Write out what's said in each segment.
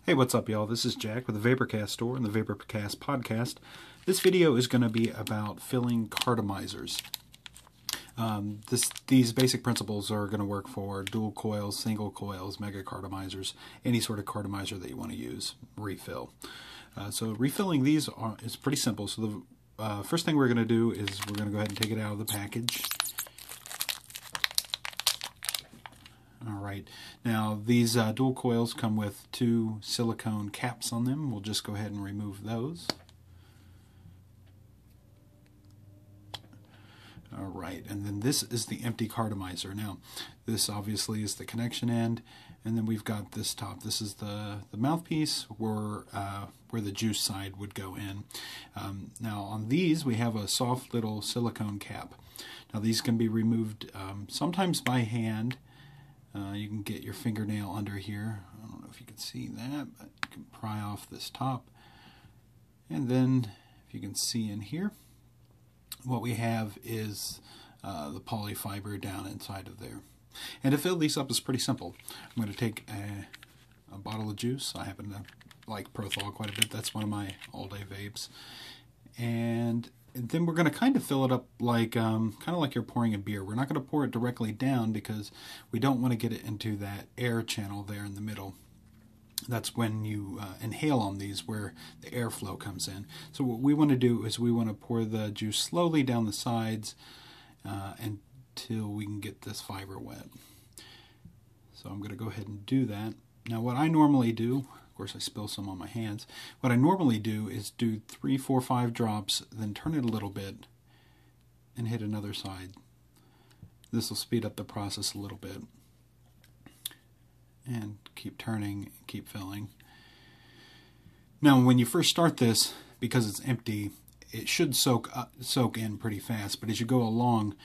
Hey, what's up, y'all? This is Jack with the VaporCast store and the VaporCast podcast. This video is going to be about filling cartomizers. These basic principles are going to work for dual coils, single coils, mega cartomizers, any sort of cartomizer that you want to use, refill. So refilling these is pretty simple. So the first thing we're going to do is we're going to go ahead and take it out of the package. Alright, now these dual coils come with two silicone caps on them. We'll just go ahead and remove those. Alright, and then this is the empty cartomizer. Now, this obviously is the connection end, and then we've got this top. This is the mouthpiece where the juice side would go in. Now on these we have a soft little silicone cap. Now these can be removed sometimes by hand. You can get your fingernail under here. I don't know if you can see that, but you can pry off this top. And then, if you can see in here, what we have is the poly fiber down inside of there. And to fill these up is pretty simple. I'm going to take a bottle of juice. I happen to like Prothol quite a bit. That's one of my all-day vapes. And then we're going to kind of fill it up like kind of like you're pouring a beer. We're not going to pour it directly down because we don't want to get it into that air channel there in the middle. That's when you inhale on these, where the airflow comes in. So what we want to do is we want to pour the juice slowly down the sides until we can get this fiber wet. So I'm going to go ahead and do that. Now what I normally do, of course I spill some on my hands, what I normally do is do 3, 4, 5 drops, then turn it a little bit and hit another side. This will speed up the process a little bit. And keep turning, keep filling. Now when you first start this, because it's empty, it should soak in pretty fast, but as you go along,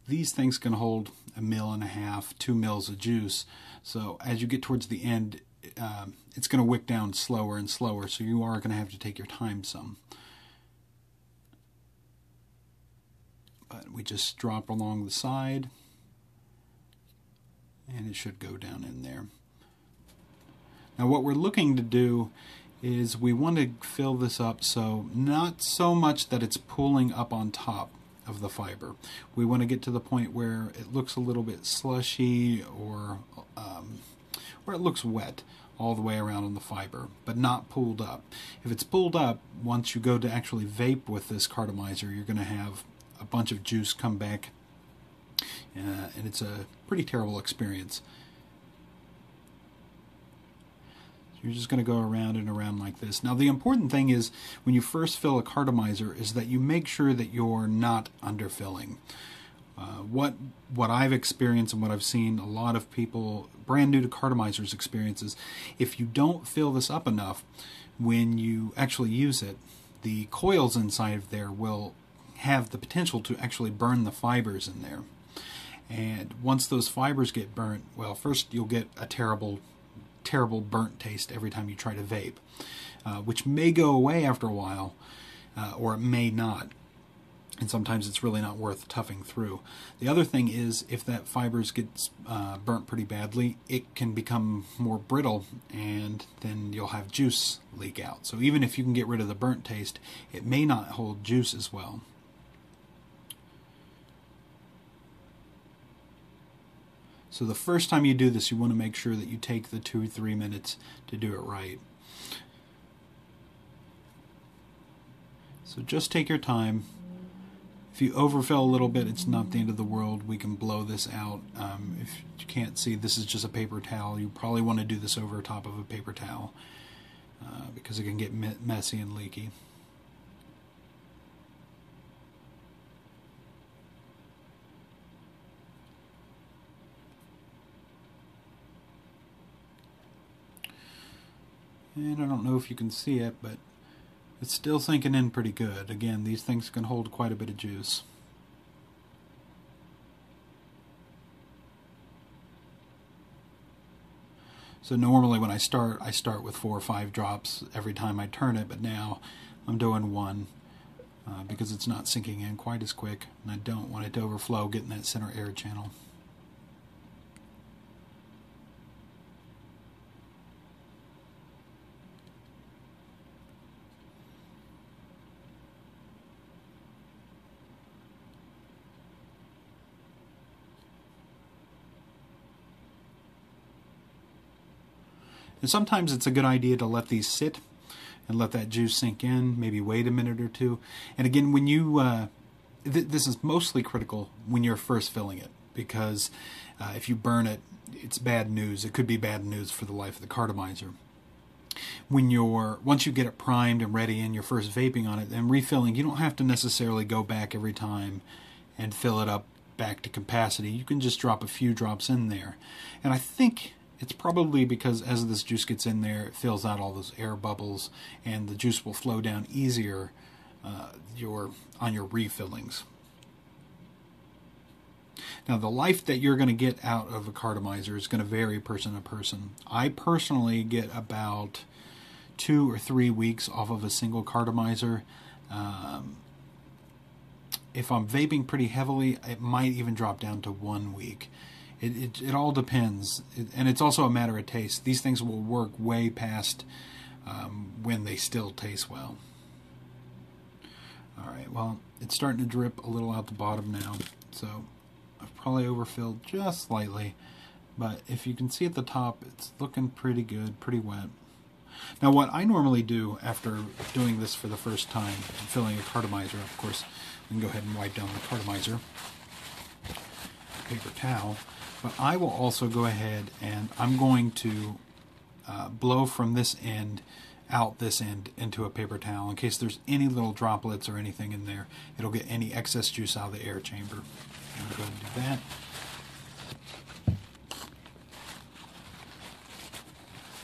these things can hold 1.5 mils, 2 mils of juice. So as you get towards the end, it's going to wick down slower and slower, so you are going to have to take your time some. But we just drop along the side, and it should go down in there. Now what we're looking to do is we want to fill this up so not so much that it's pulling up on top of the fiber. We want to get to the point where it looks a little bit slushy or it looks wet all the way around on the fiber, but not pulled up. If it's pulled up, once you go to actually vape with this cartomizer, you're going to have a bunch of juice come back, and it's a pretty terrible experience. You're just going to go around and around like this. Now the important thing is when you first fill a cartomizer is that you make sure that you're not underfilling. What I've experienced and what I've seen a lot of people brand new to cartomizers experience is if you don't fill this up enough, when you actually use it, the coils inside of there will have the potential to actually burn the fibers in there. And once those fibers get burnt, well, first you'll get a terrible burnt taste every time you try to vape, which may go away after a while, or it may not. And sometimes it's really not worth toughing through. The other thing is if that fibers gets burnt pretty badly, it can become more brittle, and then you'll have juice leak out. So even if you can get rid of the burnt taste, it may not hold juice as well. So the first time you do this, you want to make sure that you take the 2 or 3 minutes to do it right. So just take your time. If you overfill a little bit, it's not the end of the world. We can blow this out. If you can't see, this is just a paper towel. You probably want to do this over top of a paper towel because it can get messy and leaky. And I don't know if you can see it, but it's still sinking in pretty good. Again, these things can hold quite a bit of juice. So normally when I start with 4 or 5 drops every time I turn it, but now I'm doing 1 because it's not sinking in quite as quick, and I don't want it to overflow, get in that center air channel. And sometimes it's a good idea to let these sit and let that juice sink in, maybe wait a minute or two. And again, when you, this is mostly critical when you're first filling it, because if you burn it, it's bad news. It could be bad news for the life of the Cartomizer. Once you get it primed and ready and you're first vaping on it, then refilling, you don't have to necessarily go back every time and fill it up back to capacity. You can just drop a few drops in there. And I think it's probably because as this juice gets in there, it fills out all those air bubbles and the juice will flow down easier on your refillings. Now, the life that you're going to get out of a Cartomizer is going to vary person to person. I personally get about 2 or 3 weeks off of a single Cartomizer. If I'm vaping pretty heavily, it might even drop down to 1 week. It all depends, and it's also a matter of taste. These things will work way past when they still taste well. Alright, well, it's starting to drip a little out the bottom now, so I've probably overfilled just slightly, but if you can see at the top, it's looking pretty good, pretty wet. Now, what I normally do after doing this for the first time, filling a Cartomizer, of course, we can go ahead and wipe down the Cartomizer, paper towel, but I will also go ahead and I'm going to blow from this end out this end into a paper towel in case there's any little droplets or anything in there. It'll get any excess juice out of the air chamber. I'm going to go ahead and do that.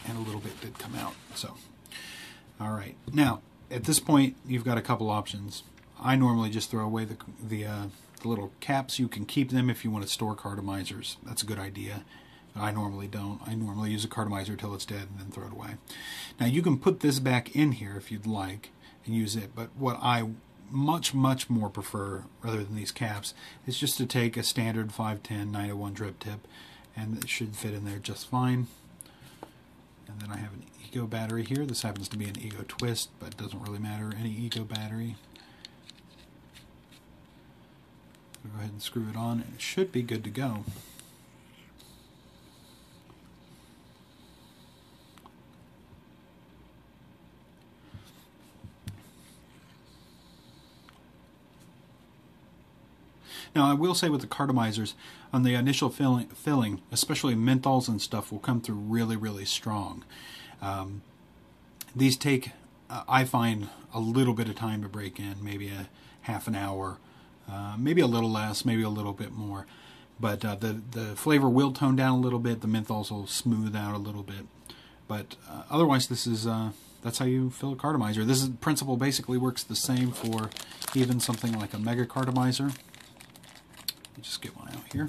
And a little bit did come out. So, all right. Now, at this point, you've got a couple options. I normally just throw away the little caps. You can keep them if you want to store Cartomizers. That's a good idea. I normally don't. I normally use a Cartomizer till it's dead and then throw it away. Now, you can put this back in here if you'd like and use it, but what I much more prefer, rather than these caps, is just to take a standard 510 901 drip tip, and it should fit in there just fine. And then I have an Ego battery here. This happens to be an Ego Twist, but it doesn't really matter. Any Ego battery. Go ahead and screw it on, and it should be good to go. Now, I will say with the Cartomizers, on the initial filling, especially menthols and stuff, will come through really strong. These take, I find, a little bit of time to break in, maybe a half an hour, maybe a little less, maybe a little bit more. But the flavor will tone down a little bit, the menthols will smooth out a little bit. But otherwise, this is that's how you fill a Cartomizer. This principle basically works the same for even something like a Mega Cartomizer. Let me just get one out here.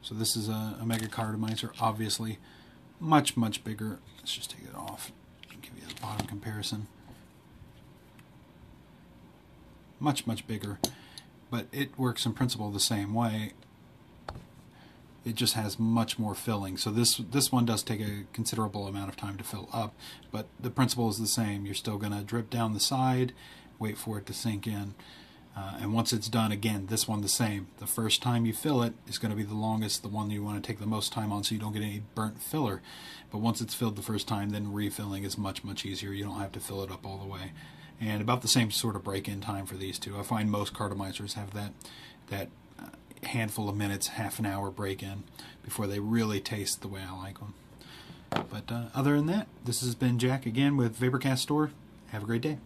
So this is a Mega Cartomizer, obviously much bigger. Let's just take it off and give you the bottom comparison. Much bigger, but it works in principle the same way. It just has much more filling. So this one does take a considerable amount of time to fill up, but the principle is the same. You're still going to drip down the side, wait for it to sink in. And once it's done, again, this one the same. The first time you fill it is going to be the longest, the one you want to take the most time on so you don't get any burnt filler. But once it's filled the first time, then refilling is much easier. You don't have to fill it up all the way. And about the same sort of break-in time for these two. I find most Cartomizers have that handful of minutes, half an hour break-in before they really taste the way I like them. But other than that, this has been Jack again with VaporCast Store. Have a great day.